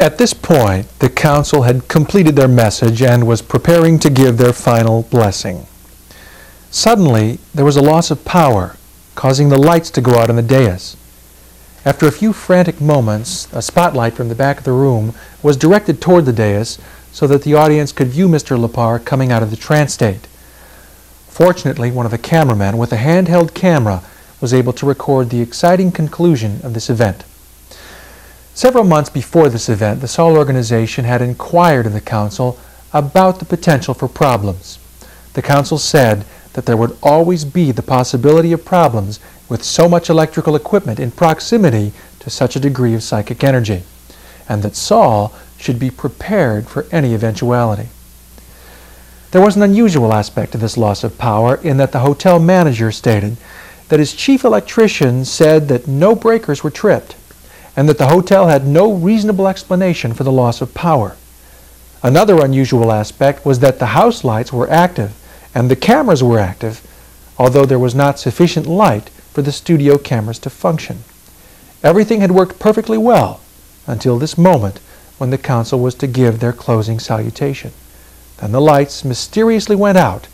At this point, the council had completed their message and was preparing to give their final blessing. Suddenly, there was a loss of power, causing the lights to go out on the dais. After a few frantic moments, a spotlight from the back of the room was directed toward the dais so that the audience could view Mr. LePar coming out of the trance state. Fortunately, one of the cameramen with a handheld camera was able to record the exciting conclusion of this event. Several months before this event, the Sol organization had inquired of the council about the potential for problems. The council said that there would always be the possibility of problems with so much electrical equipment in proximity to such a degree of psychic energy, and that Sol should be prepared for any eventuality. There was an unusual aspect to this loss of power in that the hotel manager stated that his chief electrician said that no breakers were tripped, and that the hotel had no reasonable explanation for the loss of power. Another unusual aspect was that the house lights were active and the cameras were active, although there was not sufficient light for the studio cameras to function. Everything had worked perfectly well until this moment when the council was to give their closing salutation. Then the lights mysteriously went out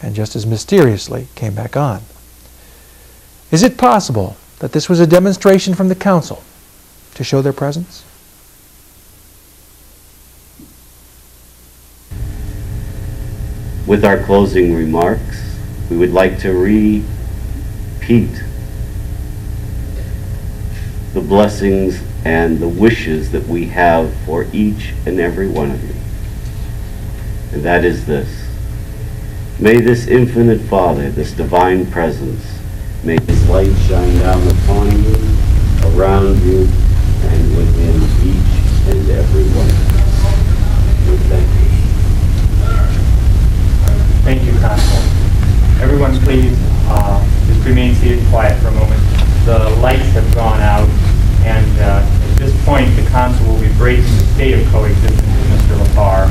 and just as mysteriously came back on. Is it possible that this was a demonstration from the council to show their presence? With our closing remarks, we would like to repeat the blessings and the wishes that we have for each and every one of you. And that is this: may this infinite Father, this divine presence, may His light shine down upon you, around you, and within each and every one of us. We thank you. Thank you, Council. Everyone please just remain seated quiet for a moment. The lights have gone out, and at this point the Council will be breaking the state of coexistence with Mr. LePar.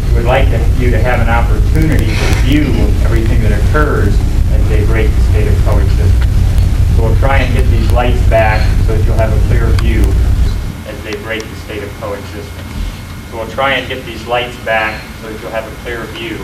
We would like you to have an opportunity to view everything that occurs as they break the state of coexistence. So we'll try and get these lights back so that you'll have a clear view as they break the state of coexistence. So we'll try and get these lights back so that you'll have a clear view.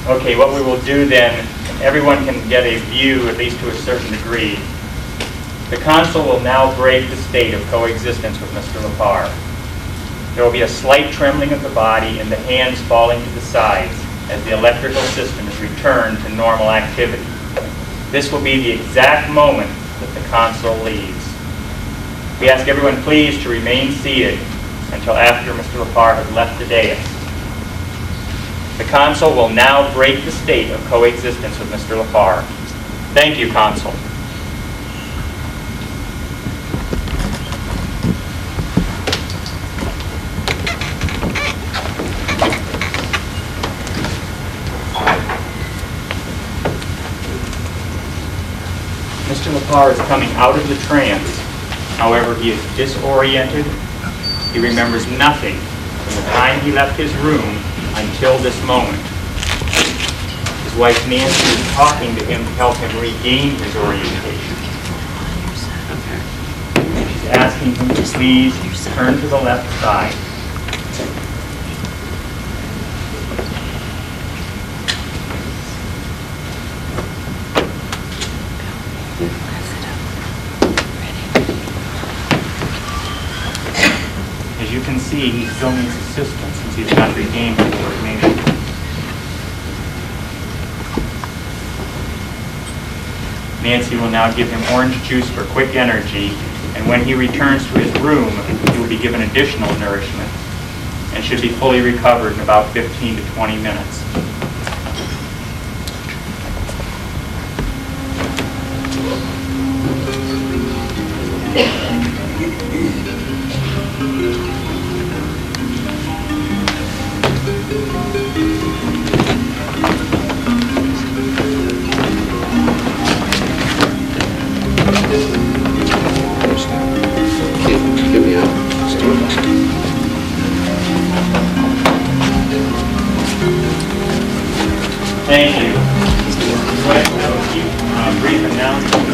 Okay, what we will do then, everyone can get a view, at least to a certain degree. The Council will now break the state of coexistence with Mr. LePar. There will be a slight trembling of the body and the hands falling to the sides as the electrical system is returned to normal activity. This will be the exact moment that the Council leaves. We ask everyone please to remain seated until after Mr. LePar has left the dais. The Council will now break the state of coexistence with Mr. LePar. Thank you, Council. Mr. LePar is coming out of the trance. However, he is disoriented. He remembers nothing from the time he left his room until this moment. His wife Nancy is talking to him to help him regain his orientation. She's asking him to please turn to the left side. see, he still needs assistance since he's not regained coordination. Nancy will now give him orange juice for quick energy, and when he returns to his room, he will be given additional nourishment and should be fully recovered in about 15 to 20 minutes. Give me up. Thank you. Brief announcement.